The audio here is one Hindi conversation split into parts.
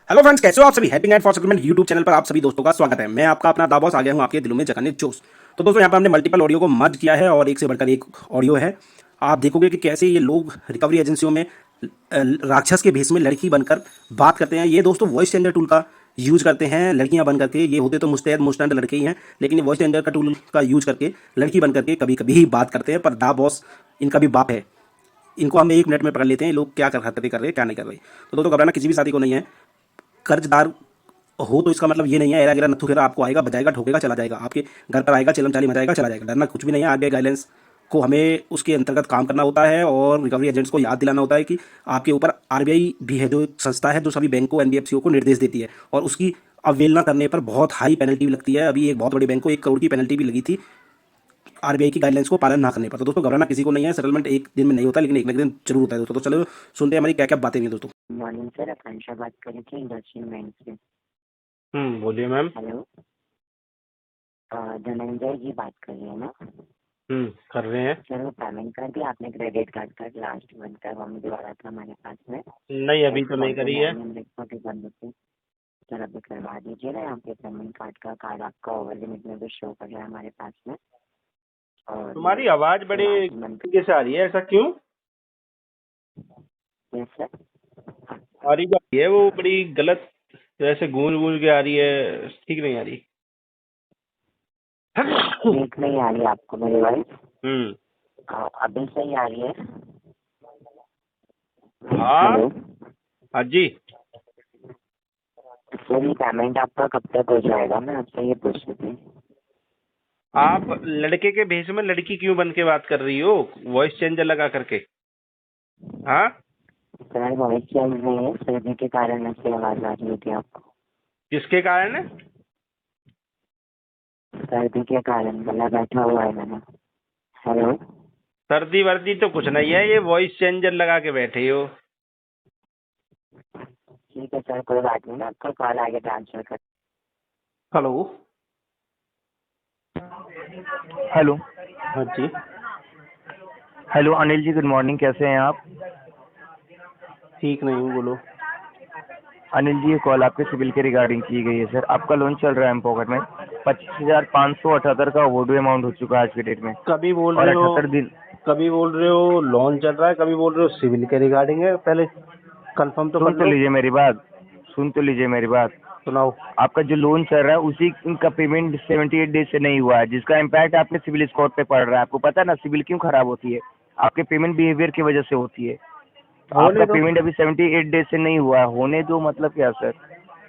हेलो फ्रेंड्स, कैसे हो आप सभी। Happy night for settlement YouTube channel पर आप सभी दोस्तों का स्वागत है। मैं आपका अपना दाबॉस आ गया हूं आपके दिलों में जगाने जोश। तो दोस्तों यहाँ पर हमने मल्टीपल ऑडियो को मर्ज किया है और एक से बढ़कर एक ऑडियो है। आप देखोगे कि कैसे ये लोग रिकवरी एजेंसियों में राक्षस के भेष में लड़की बनकर बात करते हैं। ये दोस्तों वॉइस चेंजर टूल का यूज करते हैं लड़कियां बन करके। ये होते तो मुस्तैद मुस्टैद लड़के ही हैं, लेकिन ये वॉइस चेंजर का टूल का यूज करके लड़की बन करके कभी कभी ही बात करते हैं। पर दा बॉस इनका भी बाप है। इनको हम 1 मिनट में पकड़ लेते हैं लोग क्या हरकतें कर रहे हैं क्या नहीं कर रहे। तो दोस्तों घबराना किसी भी शादी को नहीं है। कर्जदार हो तो इसका मतलब ये नहीं है एरा गिरा नत्थु खेरा आपको आएगा बजाएगा ठोकेगा चला जाएगा, आपके घर पर आएगा चिलम चाली मचाएगा चला जाएगा। डरना कुछ भी नहीं है। आरबीआई गाइडेंस को हमें उसके अंतर्गत काम करना होता है और रिकवरी एजेंट्स को याद दिलाना होता है कि आपके ऊपर आरबीआई भी है, जो एक संस्था है जो सभी बैंकों एनबीएफसीओ को निर्देश देती है और उसकी अवहेलना करने पर बहुत हाई पेनल्टी भी लगती है। अभी एक बहुत बड़ी बैंक को 1 करोड़ की पेनल्टी भी लगी थी आरबीआई की गाइडलाइंस को पालन ना करने पर। तो दोस्तों घबराना किसी को नहीं है। सेटलमेंट एक दिन में नहीं होता, लेकिन एक ना एक दिन जरूर होता है दोस्तों। तो चलो सुनते हैं हमारी क्या क्या बातें हुई हैं दोस्तों। मॉर्निंग सर, आकांक्षा बात कर रही थी इंडस्ट्रियल बैंक से। बोलिए मैम। हेलो, धनंजय जी बात कर रहे हैं ना? कर रहे हैं। सर वो पेमेंट कर दिया आपने क्रेडिट कार्ड का लास्ट वन का फॉर्म दोबारा था हमारे पास में। नहीं, अभी तो नहीं करी है। सर अभी करवा दीजिए ना, यहाँ पे पेमेंट कार्ड आपका ओवर लिमिट में भी शो कर रहा है हमारे पास में। और तुम्हारी आवाज बड़े तरीके से आ रही है, ऐसा क्यों? यस सर, आ रही जा रही है वो बड़ी गलत, जैसे गूंज गूंज के आ रही है, ठीक नहीं आ रही। ठीक नहीं आ रही आपको मेरी वॉइस? अभी सही आ रही है? हाँ हेलो हाँ जी। सर, ये पेमेंट आपका कब तक हो जाएगा? मैं आपसे ये पूछ रही थी। आप लड़के के भेष में लड़की क्यों बन के बात कर रही हो, वॉइस चेंजर लगा करके? हाँ, सर वॉइस चेंज नहीं है, सर्दी के कारण ऐसी आवाज आ रही थी आपको। किसके कारण है? सर्दी के कारण गला बैठा हुआ है मैंने। हेलो, सर्दी वर्दी तो कुछ नहीं है, ये वॉइस चेंजर लगा के बैठे हो। ठीक है सर, कोई बात नहीं, मैं आपका कॉल आगे ट्रांसफर कर। हेलो। हेलो। हाँ जी। Hello Anil ji, good morning, कैसे हैं आप? ठीक नहीं हूँ, बोलो। अनिल जी, ये कॉल आपके सिविल के रिगार्डिंग की गई है सर। आपका लोन चल रहा है एम पॉकेट में 25,578 का ओवरड्यू अमाउंट हो चुका है आज के डेट में। कभी बोल और रहे हो 78 दिन। कभी बोल रहे हो लोन चल रहा है, कभी बोल रहे हो सिविल के रिगार्डिंग है। पहले कंफर्म तो कर सुन तो लो। लीजिए मेरी बात, सुन तो लीजिए मेरी बात। सुनाओ। आपका जो लोन चल रहा है उसी का पेमेंट 78 डेज से नहीं हुआ है, जिसका इम्पैक्ट आपके सिविल स्कोर पे पड़ रहा है। आपको पता है ना सिविल क्यों खराब होती है? आपके पेमेंट बिहेवियर की वजह से होती है। होने आपका दो। पेमेंट अभी 78 डेज से नहीं हुआ है। होने दो मतलब क्या सर?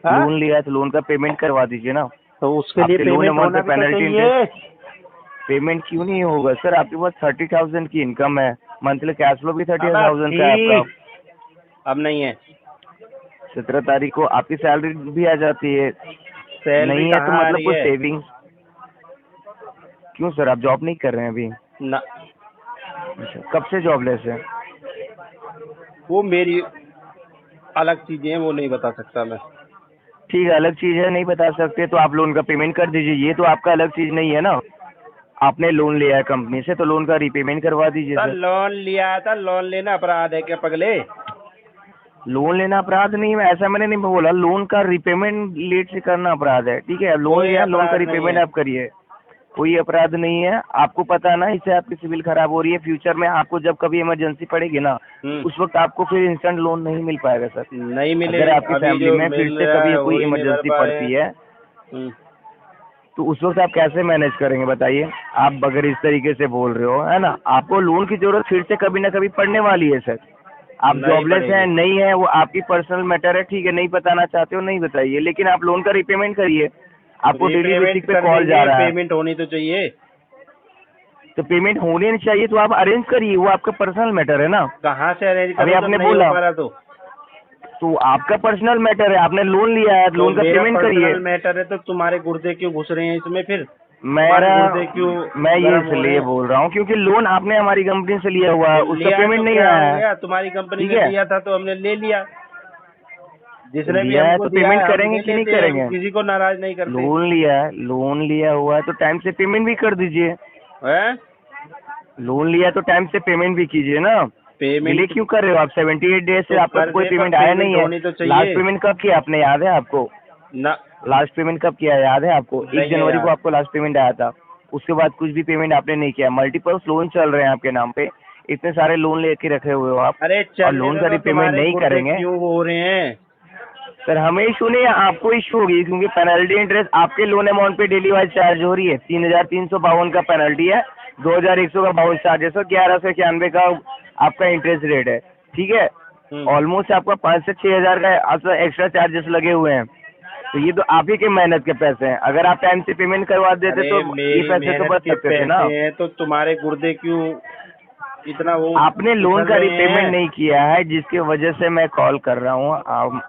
हाँ? लोन लिया है तो लोन का पेमेंट करवा दीजिए ना। तो उसके लिए आपके लोन पेमेंट अमाउंट होना पे भी तो पेनल्टी चाहिए। इंटरेस्ट पेमेंट क्यों नहीं होगा सर? आपके पास 30,000 की इनकम है, मंथली कैश फ्लो भी 30,000 का है आपका। अब नहीं है। 17 तारीख को आपकी सैलरी भी आ जाती है। सैलरी नहीं है तो कहाँ आ मतलब रही कोई है? सेविंग्स? क्यों सर, आप जॉब नहीं कर रहे हैं अभी? ना, अच्छा, कब से जॉबलेस है? वो मेरी अलग चीजें हैं, वो नहीं बता सकता मैं। ठीक है, अलग चीज है, नहीं बता सकते तो आप लोन का पेमेंट कर दीजिए। ये तो आपका अलग चीज नहीं है ना। आपने लोन लिया है कंपनी से तो लोन का रीपेमेंट करवा दीजिए तो सर। लोन लिया था, लोन लेना अपराध है क्या पगले? लोन लेना अपराध नहीं है, ऐसा मैंने नहीं बोला। लोन का रिपेमेंट लेट से करना अपराध है, ठीक है? लोन कोई लिया, लोन का अपराध नहीं रिपेमेंट है। आप करिए, कोई अपराध नहीं है। आपको पता है ना इससे आपकी सिविल खराब हो रही है। फ्यूचर में आपको जब कभी इमरजेंसी पड़ेगी ना, उस वक्त आपको फिर इंस्टेंट लोन नहीं मिल पाएगा सर। नहीं मिले। अगर आपकी अभी फैमिली जो में फिर मिल से रहा कभी है वो कोई ही नहीं भर इमरजेंसी पा रहे पड़ती हैं। है तो उस वक्त आप कैसे मैनेज करेंगे बताइए? आप अगर इस तरीके से बोल रहे हो, है ना, आपको लोन की जरूरत फिर से कभी ना कभी पड़ने वाली है सर। आप नहीं जॉबलेस हैं, पड़ेगी। नहीं है, वो आपकी पर्सनल मैटर है, ठीक है? नहीं बताना चाहते हो नहीं बताइए, लेकिन आप लोन का रिपेमेंट करिए। आपको डेली रीपेमेंट बेसिक पे कर कॉल जा देंगे, रहा है पेमेंट होनी तो चाहिए। तो पेमेंट होने चाहिए तो आप अरेंज करिए, वो आपका पर्सनल मैटर है ना। कहाँ से अरेंज अभी करूँ जब आपने नहीं हो बोला पा रहा? तो आपका पर्सनल मैटर है, आपने लोन लिया है, तो लोन का मेरा पेमेंट करिए। पर्सनल मैटर है तो तुम्हारे गुर्दे क्यों घुस रहे हैं इसमें? फिर तुम्हारे मेरा गुर्दे क्यों मैं ये गर्म हो रहे इसलिए हैं? बोल रहा हूँ क्योंकि लोन आपने हमारी कंपनी से लिया हुआ है, तो उसका लिया पेमेंट तो नहीं क्या आया हो है, गया? तुम्हारी कंपनी ठीक ने है? दिया था तो हमने ले लिया। तो जिसने भी लिया है हमको तो दिया पेमेंट है हम करेंगे ले कि नहीं लेते हैं, हम करेंगे? किसी को नाराज नहीं करते। लोन लिया हुआ है तो टाइम से पेमेंट भी कर दीजिए। हैं? लोन लिया तो टाइम से पेमेंट भी कीजिए ना। पेमेंट डिले क्यों कर रहे हो आप? 78 डेज से तो आपका कर कोई दे, पेमेंट पर आया पेमेंट नहीं होनी है। तो चाहिए। लास्ट पेमेंट कब किया आपने, याद है आपको? ना लास्ट पेमेंट कब किया याद है आपको? नहीं 1 है जनवरी को यार। आपको लास्ट पेमेंट आया था। उसके बाद कुछ भी पेमेंट आपने नहीं किया। मल्टीपल लोन चल रहे हैं आपके नाम पे, इतने सारे लोन लेके रखे हुए हो आप, अरे और चलने लोन दो, का तो रिपेमेंट तुम्हारे नहीं गुर्दे करेंगे। क्यों हो रहे हैं? सर हमें इशू नहीं है, आपको इशू होगी, क्योंकि पेनल्टी इंटरेस्ट आपके लोन अमाउंट पे डेली वाइज चार्ज हो रही है। 3352 का पेनल्टी है, 2100 का बाउंस चार्जेस है, 1191 का आपका इंटरेस्ट रेट है, ठीक है। ऑलमोस्ट आपका 5 से 6 हजार का एक्स्ट्रा चार्जेस लगे हुए हैं। तो ये तो आप ही के मेहनत के पैसे हैं। अगर आप टाइम से पेमेंट करवा देते अरे तो ये मेरी पैसे तो मेहनत बच के सकते थे ना। पैसे हैं, तो तुम्हारे गुर्दे क्यों इतना वो आपने लोन उछल का रहे रिपेमेंट हैं? नहीं किया है, जिसकी वजह से मैं कॉल कर रहा हूँ।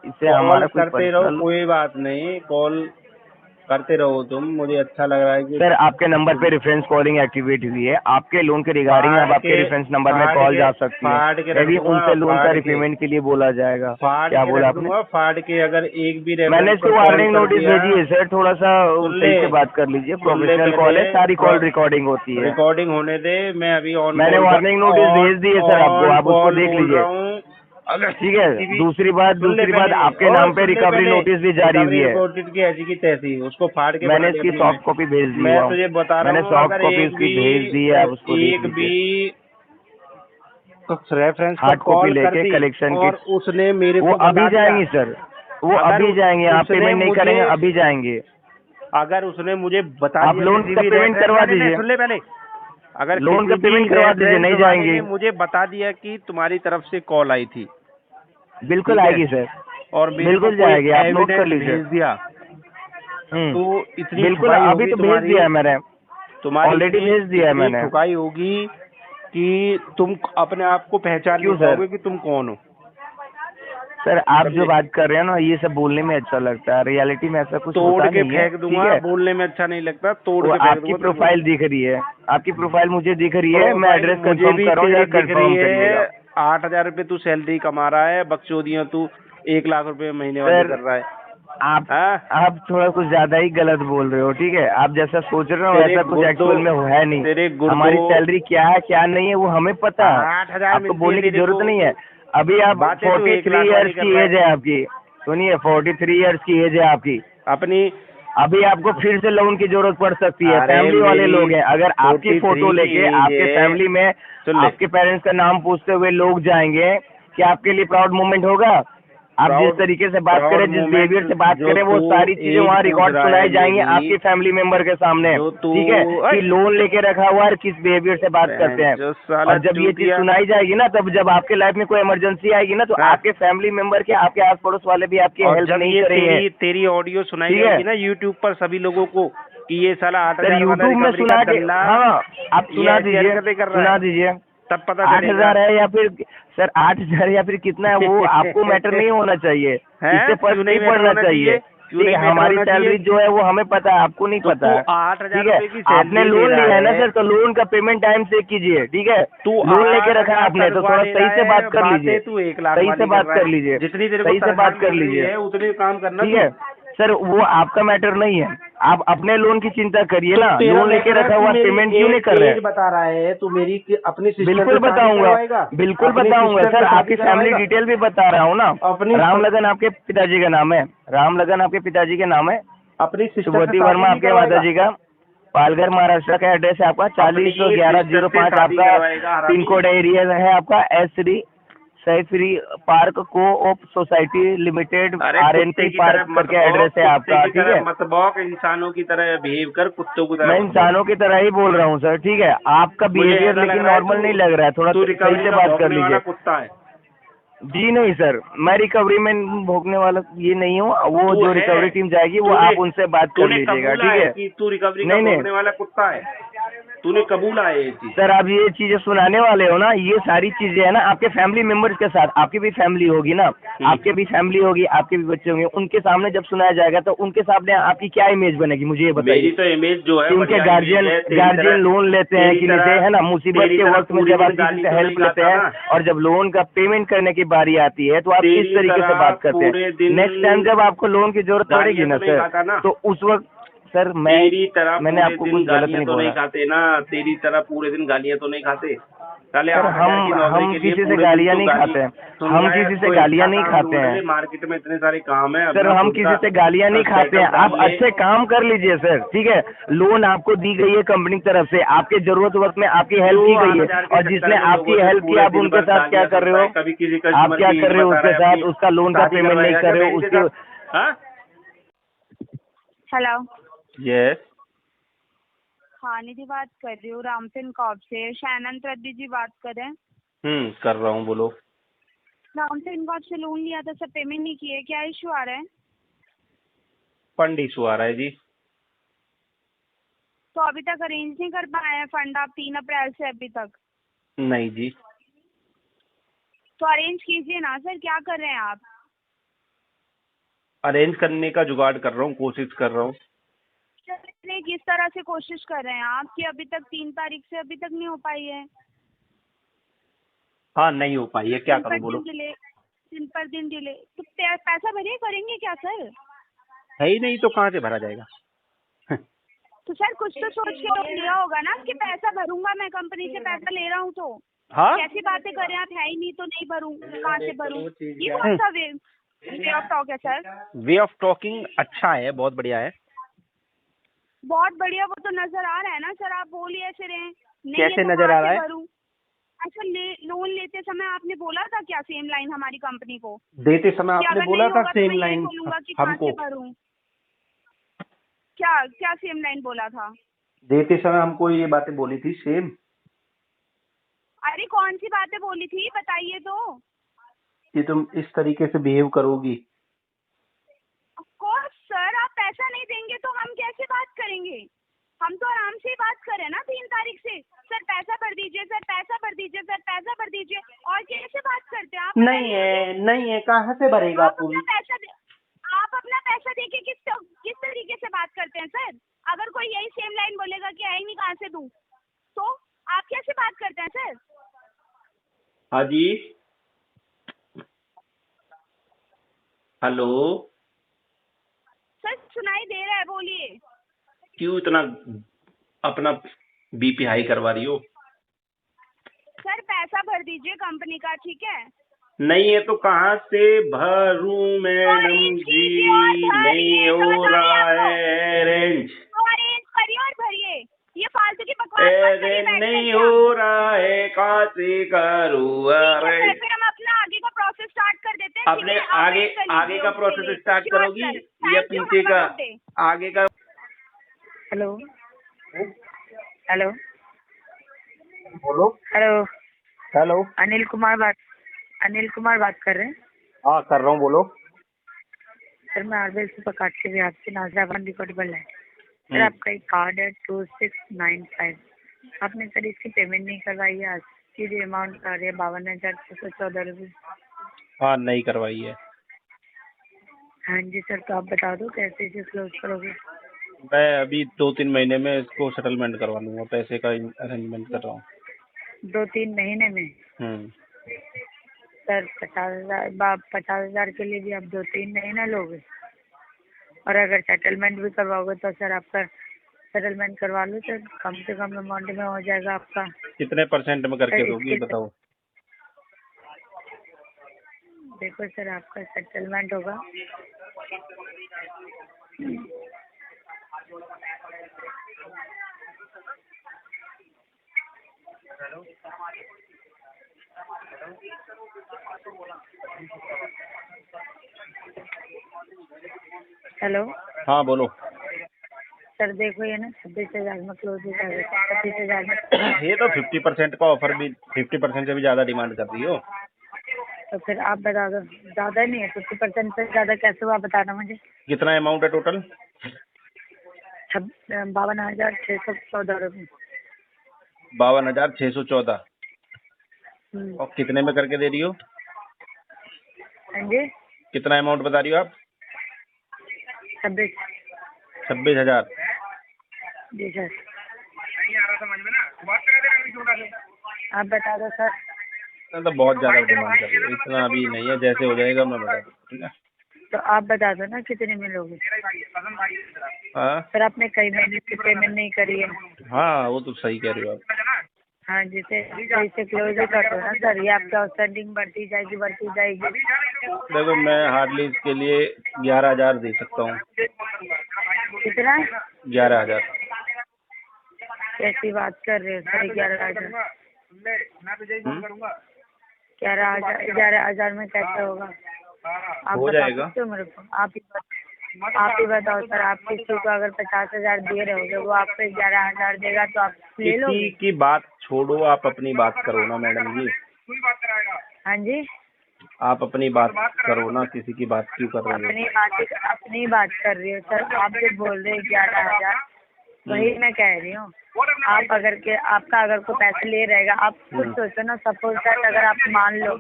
इससे कॉल हमारा कोई करते रहो, पर्सनल। कोई बात नहीं, कॉल करते रहो तुम, मुझे अच्छा लग रहा है कि सर आपके नंबर पे रेफरेंस कॉलिंग एक्टिवेट हुई है, आपके लोन के रिगार्डिंग अब आपके रेफरेंस नंबर में कॉल जा सकती फाड़ के है। रख यदि दूंगा, उनसे लोन का फाड़ के रिपेमेंट के लिए बोला जाएगा। फाड़ क्या के बोला रख आपने? दूंगा, फाड़ के। अगर एक भी मैंने रेफरेंस इसको पर कॉल वार्निंग कर नोटिस दिया, भेजी है सर, थोड़ा सा सुन सही ले, से बात कर लीजिए। सुन ले प्रोफेशनल कॉल है, पहले, सारी कॉल रिकॉर्डिंग होती है। रिकॉर्डिंग होने दे। मैं अभी ऑन मैंने वार्निंग नोटिस भेज दी है सर आपको, आप उसको देख लीजिए, अगर ठीक है। दूसरी बात आपके नाम पे रिकवरी नोटिस भी जारी हुई है। रिपोर्टेड की ऐसी की तैसी, उसको फाड़ के मैंने बना दे इसकी अपनी सॉफ्ट में। कॉपी भेज दी मैं है। तुझे बता रहा मैंने हूँ, सॉफ्ट अगर कॉपी एक उसकी भी भेज दी है, आप उसको देख एक लीजिए। भी रेफरेंस पर हार्ड कॉपी कॉल कर लेके दी कलेक्शन और की उसने मेरे वो को बता अभी दिया, जाएंगी सर, वो अगर अभी जाएंगे। आप उसने पेमेंट नहीं मुझे- करेंगे, अभी जाएंगे। अगर उसने मुझे बता आप दिया लोन किसी का भी पेमेंट रेफरेंस करवा वाले ने, दीजिए। सुन ले पहले, अगर लोन किसी का पेमेंट भी करवा दीजिए, रेफरेंस नहीं वाले जाएंगे। ने मुझे बता दिया कि तुम्हारी तरफ से कॉल आई थी, बिल्कुल ठीक है, आएगी सर, और मेरे बिल्कुल को कोई जाएगी, आप नोट कर एविडेंस लीजिए। भेज दिया, तो इतनी बिल्कुल, ठुकाई अभी होगी तो भेज तुम्हारी, दिया है मैंने, तुम्हारी ऑलरेडी इतनी- भेज दिया है इतनी मैंने। ठुकाई होगी कि तुम अपने आप को पहचान क्यों नहीं सर? पाओगे कि तुम कौन हो। सर आप समझे? जो बात कर रहे हैं ना, ये सब बोलने में अच्छा लगता है, रियलिटी में ऐसा कुछ तोड़ होता के नहीं है, फेंक ठीक दूंगा, है। बोलने में अच्छा नहीं लगता, तोड़ वो के फेंक आपकी दूंगा। प्रोफाइल दिख रही है, आपकी प्रोफाइल मुझे दिख रही है, मैं एड्रेस मुझे कंफर्म भी कर रहा हूँ, जरा तेरी दिख कंफर्म रही करिएगा। है। 8,000 रुपए तू सैलरी कमा रहा है, बकचोदियां तू 1 लाख रुपए महीने वाले सर, कर रहा है। आप हाँ? आप थोड़ा कुछ ज्यादा ही गलत बोल रहे हो, ठीक है। आप जैसा सोच रहे हो तेरे वैसा कुछ गुर्दों- एक्चुअल में है नहीं। तेरे गुर्दों- हमारी सैलरी क्या है क्या नहीं है वो हमें पता है, 8,000 आपको मिलती है बोलने की तेरे जरूरत को। नहीं है। अभी आप बातें तू 1 43 लाख वाली ईयर्स कर की रहा एज है आपकी, सुनिए 43 ईयर्स की एज है आपकी। अपनी अभी आपको फिर से लोन की जरूरत पड़ सकती है। अरे फैमिली वाले मेरी लोग हैं, अगर आपकी 43 फोटो लेके की आपके एज फैमिली में सुन ले। आपके पेरेंट्स का नाम पूछते हुए लोग जाएंगे, क्या आपके लिए प्राउड मोमेंट होगा? आप जिस तरीके से बात प्राउड करें, जिस मोमेंट बिहेवियर से बात जो करें, वो तू सारी चीजें एज वहाँ पूछ रिकॉर्ड रहा सुनाई है जाएंगी मेरी, आपके फैमिली मेंबर के सामने, जो तू- ठीक है, ओए! कि लोन लेके रखा हुआ है, किस बिहेवियर से बात करते हैं। जो साला और जब ये चीज चूतिया- सुनाई जाएगी ना, तब जब आपके लाइफ में कोई इमरजेंसी आएगी ना, तो हाँ। आपके फैमिली मेंबर के, आपके आस पड़ोस वाले भी आपकी और हेल्प जब नहीं ये करेंगे। तेरी ऑडियो सुनाई ठीक है। जाएगी ना यूट्यूब पर सभी लोगों को कि ये साला सर 8,000 वाला यूट्यूब में रिकवरी सुना का के, दल्ला, हाँ आप ये सुना ऐसी दीजिए, हरकतें कर रहा सुना है, दीजिए। तब पता 8,000 चलेगा। है या फिर सर 8,000 या फिर कितना है, वो आपको मैटर नहीं होना चाहिए, हैं? इससे फर्क क्यों नहीं नहीं मैटर पड़ना होना चाहिए। क्यों ठीक है, नहीं मैटर हमारी होना सैलरी चाहिए? जो है वो हमें पता है, आपको नहीं तो पता है, तू 8,000 ठीक है। रुपए की आपने सैलरी लोन ले रहा लिया है ना है। सर, तो लोन का पेमेंट टाइम से कीजिए, ठीक है। तू लोन लेके रखा है 8,000 आपने, तो थोड़ा तनख्वाह ले सही रहा से है, बात कर बातें लीजिए, तू 1 लाख सही वाली से बात रहा है। कर लीजिए, जितनी तेरे को सही से तनख्वाह बात कर मिल रही लीजिए, है उतने काम करना ठीक तू। है। सर वो आपका मैटर नहीं है, आप अपने लोन की चिंता करिए तो ना। तेरा लोन लेके मैटर है, रखा तू हुआ मेरी पेमेंट क्यों नहीं कर रहे? एज बता रहा है, तू मेरी अपनी सिस्टर बिल्कुल से शादी बताऊंगा, करवाएगा? बिल्कुल अपनी बताऊंगा सिस्टर सर, से आपकी शादी फैमिली करवाएगा? डिटेल भी बता रहा हूँ ना। अपनी राम लगन आपके पिताजी का नाम है, राम लगन आपके पिताजी के नाम है, अपनी सिस्टर से सुभती शादी वर्मा नहीं आपके करवाएगा? माता जी का, पालघर महाराष्ट्र का एड्रेस है आपका, अपनी 401105 शादी आपका करवाएगा, हरामी। पिन कोड एरिया है आपका, एसरी सैफरी पार्क को ऑफ सोसाइटी लिमिटेड अरे RNP कुत्ते की पार्क तरह मत करके एड्रेस है बौक, आपका, कुत्ते की ठीक तरह है। मत बौक, इंसानों की तरह बिहेव कर, कुत्तों की तरह मैं मत बौक। इंसानों की तरह ही बोल रहा हूँ सर, ठीक है। आपका मुझे बिहेवियर ऐसा लग लेकिन रहा है नॉर्मल तू- नहीं लग रहा है, थोड़ा तू सही रिकवरी से का बात कर भौंकने वाला लीजिए। कुत्ता है। जी नहीं सर, मैं रिकवरी में भोगने वाला ये नहीं हूँ, वो तू जो है। रिकवरी टीम जाएगी वो तूने- आप उनसे बात कर तूने लीजिएगा, कबूला ठीक है है। कि तू रिकवरी का नहीं, नहीं। भौंकने वाला कुत्ता है, तूने कबूला है ये चीज। सर आप ये चीजें सुनाने वाले हो ना, ये सारी चीजें है ना आपके फैमिली मेंबर्स के साथ, आपकी भी फैमिली होगी ना, आपके भी फैमिली होगी, आपके भी बच्चे होंगे, उनके सामने जब सुनाया जाएगा तो उनके सामने आपकी क्या इमेज बनेगी, मुझे ये मेरी बताइए। तो इमेज जो है कि उनके बढ़िया गार्जियन इमेज है, तेरी तरह- लोन लेते हैं तेरी कि तरह- नहीं, है ना, मुसीबत तेरी के तरह वक्त में पूरी जब आप दिन किसी गाली से तो हेल्प नहीं लेते खाता हैं, ना। और जब लोन का पेमेंट करने की बारी आती है तो आप तेरी किस तरीके से तरह बात करते पूरे हैं। दिन नेक्स्ट टाइम जब आपको लोन की जरूरत पड़ेगी गालियां ना तो नहीं खाता सर, ना। तो उस वक्त सर तेरी तरह मैंने पूरे आपको दिन कुछ गलत गालियां नहीं तो नहीं बोला। खाते ना, तेरी तरह पूरे दिन गालियां तो नहीं खाते। साले सर 8,000 की नौकरी हम के लिए किसी से पूरे गालियाँ दिन नहीं तो गाली खाते हैं, सुन हम रहा है, किसी से तो गालियाँ अच्छा नहीं काम खाते ढूंढ ले, हैं। मार्केट में इतने सारे काम है, सर अपना हम खुद किसी का से गालियाँ नहीं खाते हैं, सेटअप आप डाल ले। अच्छे काम कर लीजिए सर, ठीक है। लोन आपको दी गई है कंपनी की तरफ से, आपके जरूरत वक्त में आपकी हेल्प की जो गई है, 8,000 के और चक्कर जिसने में आपकी लोगों से हेल्प की पूरे आप दिन उनके भर साथ क्या गालियां कर रहे सुनता है, हो? कभी किसी आप कस्टमर क्या की कर रहे हो बता रहा उसके है साथ? अपनी उसका लोन का शादी पेमेंट नहीं करवाएगा कर क्या रहे हो बहन के उसके। साथ? हाँ, हेलो। यस, हाँ, निधि बात कर रही हूँ रामफिन कॉप से। शैनन रेड्डी जी बात कर रहे हैं। कर रहा हूँ, बोलो। रामफिन कॉप से लोन लिया था, सब पेमेंट नहीं किए, क्या इशू आ रहा है? फंड इशू आ रहा है जी। तो अभी तक अरेंज नहीं कर पाए हैं फंड आप 3 अप्रैल से अभी तक? नहीं जी, तो अरेंज कीजिए ना सर, क्या कर रहे हैं आप? अरेंज करने का जुगाड़ कर रहा हूँ, कोशिश कर रहा हूँ। चलिए, किस तरह से कोशिश कर रहे हैं आप कि अभी तक 3 तारीख से अभी तक नहीं हो पाई है? हाँ, नहीं हो पाई है, क्या दिन पर करूँ बोलो। दिन पर दिन डिले तो पैसा भरिए करेंगे क्या सर? है ही नहीं तो कहाँ से भरा जाएगा? तो सर कुछ तो सोच के लोन लिया होगा ना कि पैसा भरूंगा, मैं कंपनी से पैसा ले रहा हूँ तो। हाँ, कैसी बातें करें आप, है ही नहीं तो नहीं भरूं, कहाँ से भरूं? ये कौन सा वे ऑफ टॉक है सर? वे ऑफ टॉकिंग अच्छा है, बहुत बढ़िया है। बहुत बढ़िया, वो तो नजर आ रहा है ना सर, आप बोल ही ऐसे रहे हैं। नहीं कैसे है तो नजर कहाँ आ रहा से है? भरूं? अच्छा, लोन लेते समय आपने बोला था क्या सेम लाइन हमारी कंपनी को देते समय कि आपने अगर बोला नहीं था होगा तो सेम मैं यही लाइन बोलूंगा कि कहाँ हमको। से भरूं? क्या क्या सेम लाइन बोला था? देते समय हमको ये बातें बोली थी सेम, अरे कौन सी बातें बोली थी, बताइए तो। कि तुम इस तरीके से बिहेव करोगी। ऑफकोर्स सर, आप पैसा नहीं देंगे तो हम कैसे बात करेंगे? हम तो आराम से ही बात करें ना 3 तारीख से। सर पैसा भर दीजिए, सर पैसा भर दीजिए, सर पैसा भर दीजिए, और कैसे बात करते हैं आप? नहीं है, कहाँ से भरेगा आप तुम? आप अपना पैसा देके किस तरीके से बात करते हैं सर? अगर कोई यही सेम लाइन बोलेगा कि है ही नहीं, कहाँ से दूं, तो आप कैसे बात करते हैं सर? हाँ जी, हेलो, सर सुनाई दे रहा है, बोलिए। क्यों इतना अपना बीपी हाई करवा रही हो? सर पैसा भर दीजिए कंपनी का, ठीक है? नहीं है तो कहाँ से भरूं मैडम जी? नहीं हो रहा है अरेंज। अरेंज करिए और भरिए, ये फालतू की बकवास मत करिए बैठ नहीं करके आप। हो रहा है, कहाँ से करूँ ठीक है सर, अरेंज? फिर हम अपना आगे का प्रोसेस स्टार्ट कर देते हैं। अपने ठीक है, आप आगे wait कर लीजिए आगे का उसके प्रोसेस लिए। स्टार्ट Sure, करोगी sir. या Thank you, पीछे have a का? good day. आगे का। हेलो हेलो बोलो। हेलो हेलो, अनिल कुमार बात कर रहे हैं। हाँ कर रहा हूँ, बोलो। सर मैं आरबीएल से पकाट के भी आपसे नाजराबाद रिकॉर्डेबल है सर। हम्म। आपका एक कार्ड है 2695, आपने सर इसकी पेमेंट नहीं करवाई है। आज की जो अमाउंट आ रही है 52,614 रुपये। हाँ, नहीं करवाई है। हाँ जी सर, तो आप बता दो कैसे इसे क्लोज करोगे? मैं अभी 2-3 महीने में इसको सेटलमेंट करवा लूंगा, पैसे का अरेंजमेंट कर रहा हूँ। 2-3 महीने में? सर 50,000 के लिए भी आप 2-3 महीने लोगे? और अगर सेटलमेंट भी करवाओगे तो सर आपका सेटलमेंट करवा लो सर, कम से कम अमाउंट में हो जाएगा आपका। कितने % में करके सर दोगी बताओ? देखो सर, आपका सेटलमेंट होगा हेलो हाँ बोलो। सर, देखो ये ना 26,000 में क्लोज हो जाएगा, 25,000 में। ये तो 50% का ऑफर भी, 50% से भी ज्यादा डिमांड कर रही हो। तो फिर आप बता दो, ज़्यादा नहीं है 50% से ज़्यादा कैसे हुआ बताना मुझे। कितना अमाउंट है टोटल? 52,614 रुपये। 52,614। और कितने में करके दे रही हो? हाँ जी, कितना अमाउंट बता रही हो आप? 26,000। जी सर। आप बता दो सर। तो बहुत ज्यादा डिमांड कर रही हो, इतना अभी नहीं है, जैसे हो जाएगा मैं बता दूँ, ठीक है? तो आप बता दो ना कितने में लोगे। हाँ सर आपने कई महीने की पेमेंट नहीं करी है। हाँ, वो तो सही कह रही हो आप। हाँ जिसे इसे क्लोज ही कर दो ना सर, ये आपकी आउटस्टैंडिंग बढ़ती जाएगी। देखो मैं हार्डली इसके लिए 11,000 दे सकता हूँ। कितना? 11,000। कैसी बात कर रहे हो सर? 11,000? 11,000 में कैसे होगा? आप हो बता जाएगा। सकते हो मेरे को? आप ही बताओ सर, आप किसी को अगर 50,000 दे रहे होगे, वो आपको 11,000 देगा तो आप ले लोगे? किसी की बात छोड़ो, आप अपनी बात करो ना मैडम जी। हाँ जी, आप अपनी बात करो ना, किसी की बात क्यों कर रहे अपनी बात कर रही हो सर। आप जो बोल रहे हैं 11,000, वही मैं कह रही हूँ। आप आपका अगर कोई पैसे ले रहेगा, आप खुद सोचो ना। सपोज दैट अगर आप मान लो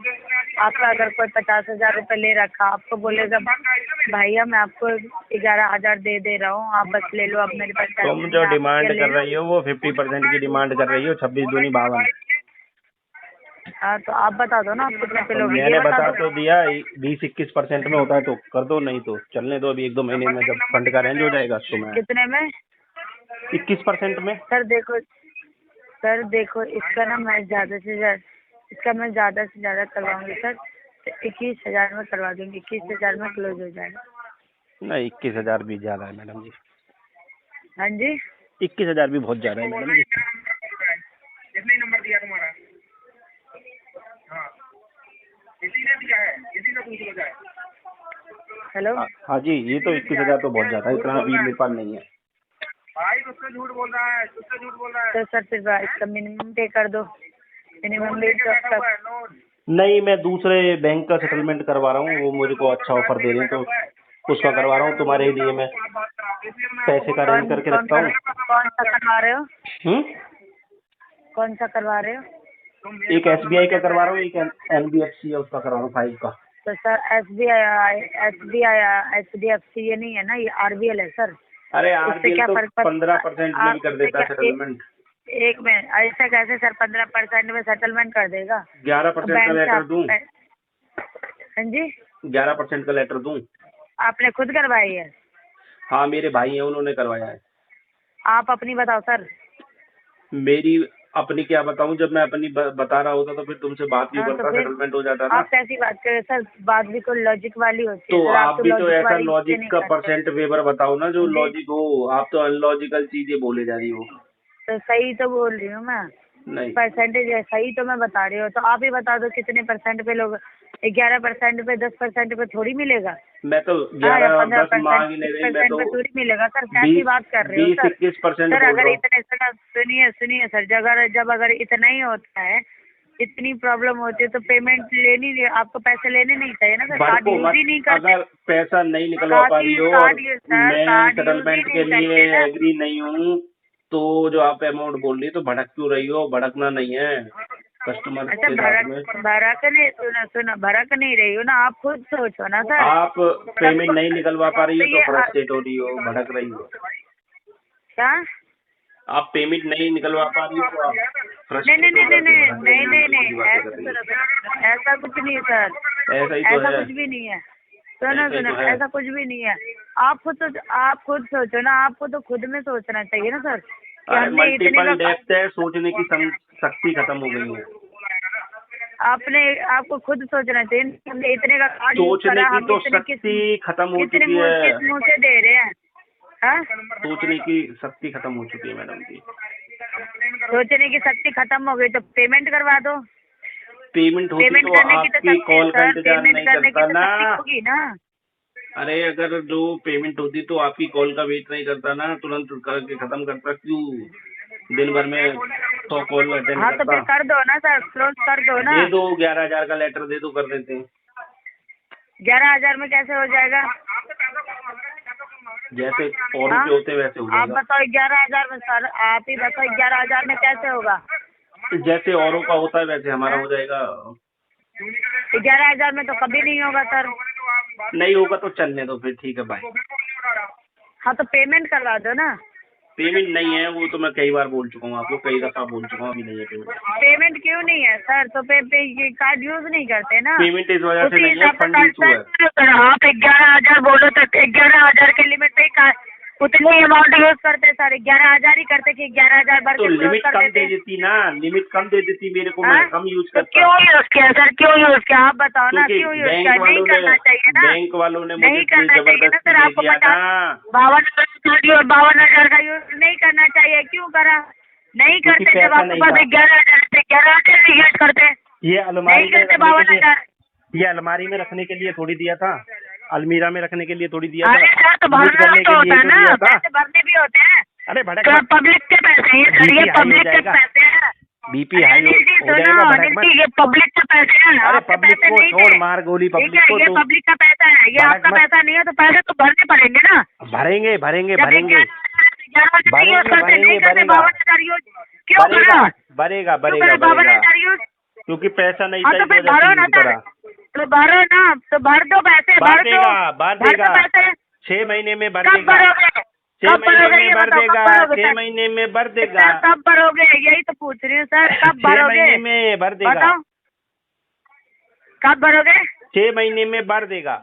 आपका अगर कोई 50,000 रुपये ले रखा, आपको बोलेगा भैया मैं आपको 11,000 दे रहा हूँ, आप बस ले लो, अब मेरे पास पैसे तुम नहीं जो है, आप डिमांड क्या ले कर लो? रही हो वो 50% की डिमांड कर रही हो। 26 दूनी 52। हाँ तो आप बता दो ना, आप कितने पे लोगे? मैंने ये बता बता तो दो। दिया 20-21% में होता है तो कर दो, नहीं तो चलने दो। अभी 1-2 महीने में जब फंड का रेंज हो जाएगा तो मैं कितने में? 21% में। सर देखो इसका ना मैं ज़्यादा से ज़्यादा करवाऊंगी सर, तो 21,000 में करवा दूंगी। 21,000 में क्लोज हो जाएगा। नहीं 21,000 भी ज्यादा है मैडम जी। हाँ जी, 21,000 भी बहुत ज्यादा है मैडम जी। कितने नंबर दिया तुम्हारा? हाँ इसी ने दिया है, इसी का पूछ लो जाए। हेलो। हाँ जी, ये तो 21,000 तो बहुत ज्यादा है, इतना अभी मेरे पास नहीं है। भाई तुझसे झूठ बोल रहा है, तो सर फिर इसका मिनिमम पे कर दो। मिनिमम भी तो नहीं, मैं दूसरे बैंक का सेटलमेंट करवा रहा हूँ, वो मुझे को अच्छा ऑफर दे रहे हैं तो उसका करवा रहा हूँ। तुम्हारे लिए मैं पैसे का अरेंज करके रखता हूँ। कौन सा करवा रहे हो? कौन सा करवा रहे हो? एक SBI का करवा रहा हूँ, एक NBFC है उसका करवा रहा हूँ 5 का। तो सर HDFC ये नहीं है ना, ये RBL है सर। अरे इससे RBL क्या तो फर्क पड़ता? 15% में भी कर देता है सेटलमेंट। एक मिनट, ऐसा कैसे सर 15% में सेटलमेंट कर देगा? 11% का लेटर दूं? हाँ जी, 11% का लेटर दूं? आपने खुद करवाई है? हाँ मेरे भाई हैं, उन्होंने करवाया है। आप अपनी बताओ सर। मेरी अपनी क्या बताऊं, जब मैं अपनी बता रहा होता तो फिर तुमसे बात नहीं हाँ, तो करता, फिर सेटलमेंट हो जाता ना। आप कैसी बात कर रहे हो सर? बात भी तो लॉजिक वाली होती है तो सर। आप भी तो लॉजिक ऐसा वाली चीजें लॉजिक नहीं का करते। परसेंट वेवर बताओ ना जो जी। लॉजिक हो। आप तो अनलॉजिकल चीजें बोले जा रही हो। तो सही तो बोल रही हूँ मैं। नहीं परसेंटेज है सही तो मैं बता रही हूँ, तो आप ही बता दो कितने परसेंट पे लोग? 11% पे 10% पे थोड़ी मिलेगा? मैं तो हाँ, या 11-10 मांग ही नहीं रही, मैं 15% तो पे थोड़ी मिलेगा सर। कैसी बात कर रहे हो सर? 20-21% सर बोल अगर रहा हूँ। इतने सुनिए सर, जब अगर इतना ही होता है, इतनी प्रॉब्लम होती है तो पेमेंट लेनी, आपको पैसे लेने नहीं चाहिए ना सर? कार्ड भड़को यूज मत। ही नहीं करते। अगर पैसा नहीं निकलवा पा रही हो और मैं कार्ड यूज ही सेटलमेंट के नहीं लिए करते ना। एग्री नहीं हूँ तो जो आप अमाउंट बोल रही है तो भड़क क्यों रही हो? भड़कना नहीं है कस्टमर अच्छा, के साथ में। भड़क नहीं, सुनो भड़क नहीं रही हो ना, आप खुद सोचो ना सर। आप पेमेंट नहीं निकलवा पा रही हो तो तो ये फ्रस्ट्रेट हो रही हो, भड़क रही हो। क्या? आप पेमेंट नहीं निकलवा पा रही हो तो आप नहीं फ्रस्ट्रेट नहीं नहीं होकर नहीं के भड़क रही नहीं हो, नहीं ऐसी बातें कर रही हो। ऐसा कुछ नहीं है सर। ऐसा ही तो ऐसा है। कुछ भी नहीं है। ऐसा ही सुनो तो है। ऐसा कुछ भी नहीं है। आप खुद सोचो ना, आपको तो खुद में सोचना चाहिए ना सर कि अरे हमने इतने मल्टीपल का डेप्थ है, सोचने की शक्ति खत्म हो गई है। आपको खुद सोचना चाहिए। हमने इतने का कार्ड यूज सोचने करा, की हम तो इतने शक्ति खत्म हो कितने चुकी है। किस मुँह से दे रहे हैं? हाँ? सोचने की शक्ति खत्म हो चुकी है मैडम जी। सोचने की शक्ति खत्म हो गई तो पेमेंट करवा दो। पेमेंट होती पेमेंट तो करने की तो आपकी शक्ति कॉल का सर, इंतजार पेमेंट नहीं करने की करता तो ना। शक्ति होगी ना। अरे अगर जो पेमेंट होती तो आपकी कॉल का वेट नहीं करता ना, तुरंत करके खत्म करता। क्यों दिन भर में 100 कॉल अटेंड हाँ तो करता? फिर कर दो ना सर, क्लोज कर दो ना। दे दो 11,000 का लेटर दे दो, कर देते हैं। 11,000 में कैसे हो जाएगा? जैसे और हाँ? के होते वैसे हो आप जाएगा। बताओ 11,000 में सर, आप ही बताओ 11,000 में कैसे होगा? जैसे औरों का होता है वैसे हमारा हो जाएगा। 11,000 में तो कभी नहीं होगा सर। नहीं होगा तो चलने दो फिर, ठीक है भाई। हाँ तो पेमेंट करवा दो ना। पेमेंट नहीं है, वो तो मैं कई बार बोल चुका हूँ आपको, कई दफा बोल चुका हूँ, अभी नहीं है पेमेंट। पेमेंट क्यों नहीं है सर? तो ये कार्ड यूज नहीं करते ना। पेमेंट इस वजह से उसी नहीं है, हिसाब से फंड इशू है। आप 11,000 बोलो तो 11,000 के लिमिट पे ही उतने अमाउंट यूज करते सारे 11,000 ही करते कि 11,000 भर तो के close लिमिट कर कम देते। दे देती ना, लिमिट कम दे देती मेरे को, मैं हाँ? कम यूज तो करता। क्यों यूज किया सर, क्यों यूज किया आप बताओ ना, क्योंकि क्यों यूज बैंक किया? नहीं वालों ने करना चाहिए ना, बैंक वालों ने मुझे नहीं करना चाहिए ना जबरदस्ती सर, दे आपको दिया 50 था। 52,000 का यूज नहीं करना चाहिए, क्यों करा? नहीं क्योंकि करते, जब पैसा आपके नहीं पास था। 11,000 से 11,000 से यूज करते, ये अलमारी नहीं में करते रखने के लिए, 52,000। ये अलमारी में रखने के लिए थोड़ी दिया था, अलमीरा में रखने के लिए थोड़ी दिया अरे था, सर, तो यूज भरना करने भी तो के होता लिए है तो ना, दिया था। पैसे भरने भी होते हैं। अरे भड़क तो मत, पब्लिक के पैसे हैं सर, ये BP हाई हो पब्लिक के जाएगा, पैसे हैं। BP अरे हाई अनिल जी हो सुनो, जाएगा, भड़क अनिल मत। जी, ये पब्लिक के पैसे हैं, अरे आपके पब्लिक पैसे को नहीं छोड़, थे। मार गोली ठीक पब्लिक है, को, ये तो पब्लिक का पैसा है, ये भड़क आपका मत। पैसा नहीं है, तो पैसे तो भरने पड़ेंगे ना। भरेंगे भरेंगे जब भरेंगे 11,000 यूज करते, नहीं करते भरेगा 52,000 यूज, क्यों भरेगा करा? भरेगा क्यों भरेगा करा भरेगा 52,000 यूज? क्योंकि पैसा नहीं हाँ था, तो इस फिर वजह भरो से ना यूज सर, करा। तो भरो ना, तो भर दो पैसे, भर दो, भर भर दो देगा, पैसे। 6 महीने में भर कब देगा, भरोगे? 6 कब महीने भरोगे में ये भर बताओ, देगा, कब भरोगे 6 सर? महीने में भर देगा, सर कब भरोगे, यही तो पूछ रही हूँ सर, कब 6 भरोगे? महीने में भर देगा, बताओ, कब भरोगे? 6 महीने में भर देगा,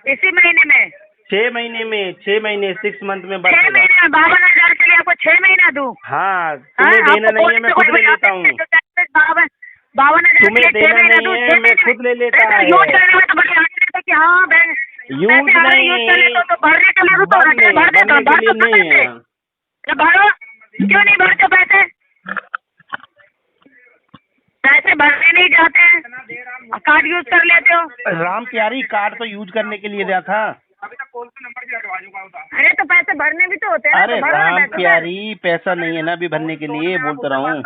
इसी महीने में? 6 महीने में, 6 महीने 6 मंथ में भर 6 देगा। महीने में 52,000 के लिए आपको 6 महीना दूं? हाँ, तुम्हें देना नहीं है, मैं खुद ले लेता हूँ। 52,000 तुम्हें देना नहीं है, मैं खुद ले लेता है। यूज करने में तो बड़ी आदमी है कि हाँ बैंक यूज पैसे अगर नहीं, यूज कर ले तो भरने के लिए तो बनने भर देता हूँ, भर के लिए दो नहीं पैसे। है। तो भरो, क्यों नहीं भरते पैसे? पैसे भरने नहीं जाते हैं, कार्ड यूज कर लेते हो। राम प्यारी, कार्ड तो यूज करने के लिए दिया था। अरे तो पैसे भरने भी तो होते हैं ना, अरे तो भरो ना राम पैसे। प्यारी, पैसा नहीं है ना अभी भरने के लिए, बोल तो रहा हूँ।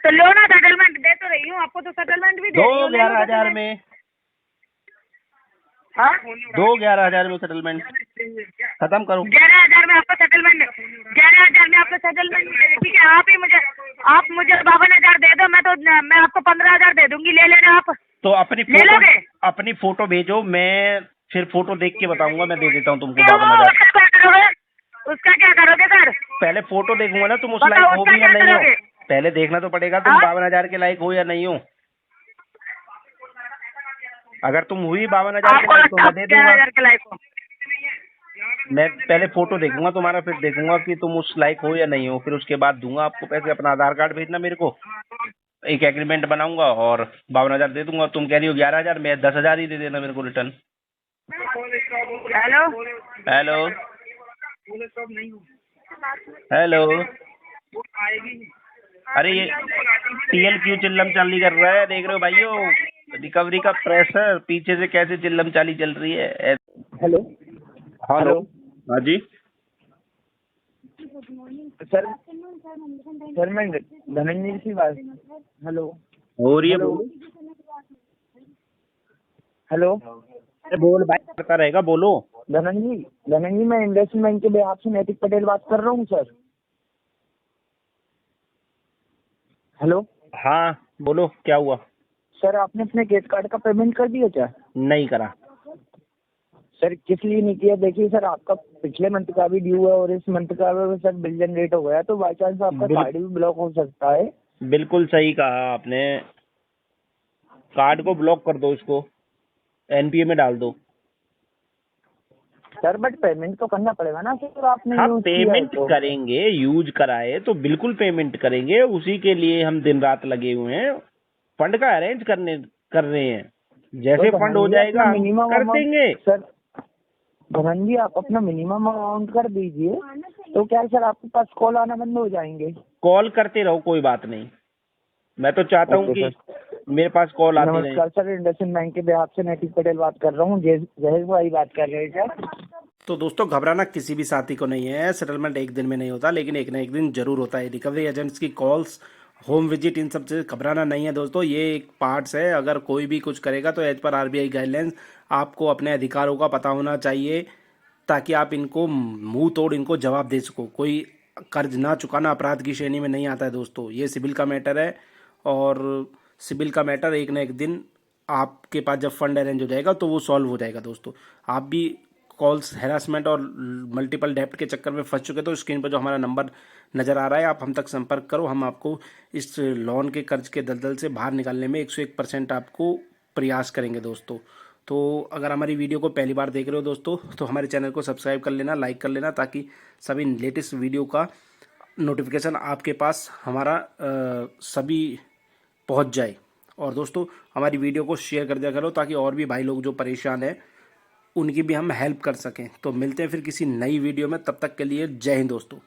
तो लो ना, सेटलमेंट दे तो रही हूँ आपको, तो सेटलमेंट भी दे दो रही हूँ, ले लो 11,000 settlement। में, हाँ? 11,000 में सेटलमेंट खत्म करो। 11,000 में आपको सेटलमेंट, 11,000 में आपको सेटलमेंट मिलेगा, ठीक है? आप मुझे 52,000 दे दो, मैं आपको 15,000 दे दूंगी, ले लेना आप। तो लोगे? अपनी फोटो भेजो, मैं फिर फोटो देख के बताऊंगा, मैं दे देता हूँ तुमको क्यों? 52,000। उसका क्या करोगे? उसका क्या करोगे सर? पहले फोटो देखूंगा ना, तुम उस बताओ, लायक हो उसका भी या क्या नहीं हो। करोगे? पहले देखना तो पड़ेगा तुम हाँ? 52,000 के लायक हो या नहीं हो। अगर तुम हुई 52,000 के आपको लायक तो लगता मैं है दे दूंगा। 11,000 के लायक हो? मैं पहले फोटो देखूंगा तुम्हारा, फिर देखूंगा कि तुम उस लायक हो या नहीं हो, फिर उसके बाद दूंगा आपको पैसे। अपना आधार कार्ड भेजना मेरे को, एक एग्रीमेंट बनाऊंगा और 52,000 दे दूंगा। तुम कह रही हो 11,000, मैं 10,000 ही दे देना मेरे को रिटर्न। हेलो? हेलो हेलो, अरे ये TL क्यों चिल्लम चाली कर रहा है, देख रहे हो भाइयों? रिकवरी का प्रेशर, पीछे से कैसे चिल्लम चाली चल रही है। हेलो हेलो, हाँ जी सर, सर मैं धनंजय की बात, हेलो हो रही है, हेलो बोलो। हेलो अरे बोल भाई, करता रहेगा, बोलो। धनंजय मैं इंडस्ट्रियल बैंक के बिहाफ से नैतिक पटेल बात कर रहा हूँ सर। हेलो हाँ बोलो, क्या हुआ? सर, आपने अपने क्रेडिट कार्ड का पेमेंट कर दिया क्या? नहीं करा। सर किस लिए नहीं किया? देखिए सर, आपका पिछले मंथ का भी ड्यू है और इस मंथ का भी सर बिल जनरेट हो गया, तो बाई चांस आपका कार्ड भी ब्लॉक हो सकता है। बिल्कुल सही कहा आपने, कार्ड को ब्लॉक कर दो, इसको NPA में डाल दो। सर बट पेमेंट तो करना पड़ेगा ना सर, आपने हाँ यूज किया है पेमेंट तो। करेंगे, यूज कराए तो बिल्कुल पेमेंट करेंगे, उसी के लिए हम दिन रात लगे हुए हैं। फंड का अरेंज कर रहे हैं, जैसे तो फंड हो धनंजय जाएगा अपना हम मिनिमम कर अमाउंट, देंगे। सर धनंजय आप अपना मिनिमम अमाउंट कर दीजिए, तो क्या सर आपके पास कॉल आना बंद हो जाएंगे? कॉल करते रहो, कोई बात नहीं। मैं तो चाहता हूँ ओके कि मेरे पास कॉल आती रहे। नमस्कार सर, इंडस्ट्रियल बैंक के बिहाफ से नैतिक पटेल बात कर रहा हूँ। जहेज भाई बात कर रहे हैं सर। तो दोस्तों घबराना किसी भी साथी को नहीं है, सेटलमेंट एक दिन में नहीं होता, लेकिन एक ना एक दिन जरूर होता है। रिकवरी एजेंट्स की कॉल्स, होम विजिट, इन सब से घबराना नहीं है दोस्तों, ये एक पार्ट्स है। अगर कोई भी कुछ करेगा तो एज पर RBI गाइडलाइंस आपको अपने अधिकारों का पता होना चाहिए, ताकि आप इनको मुंह तोड़ इनको जवाब दे सको। कोई कर्ज ना चुकाना अपराध की श्रेणी में नहीं आता है दोस्तों, ये सिविल का मैटर है। और सिविल का मैटर एक ना एक दिन आपके पास जब फंड अरेंज हो जाएगा तो वो सॉल्व हो जाएगा दोस्तों। आप भी कॉल्स, हैरासमेंट और मल्टीपल डेप्ट के चक्कर में फंस चुके तो स्क्रीन पर जो हमारा नंबर नज़र आ रहा है, आप हम तक संपर्क करो। हम आपको इस लोन के कर्ज के दलदल से बाहर निकालने में 101% आपको प्रयास करेंगे दोस्तों। तो अगर हमारी वीडियो को पहली बार देख रहे हो दोस्तों तो हमारे चैनल को सब्सक्राइब कर लेना, लाइक कर लेना, ताकि सभी लेटेस्ट वीडियो का नोटिफिकेशन आपके पास हमारा सभी पहुंच जाए। और दोस्तों हमारी वीडियो को शेयर कर दिया करो ताकि और भी भाई लोग जो परेशान हैं उनकी भी हम हेल्प कर सकें। तो मिलते हैं फिर किसी नई वीडियो में, तब तक के लिए जय हिंद दोस्तों।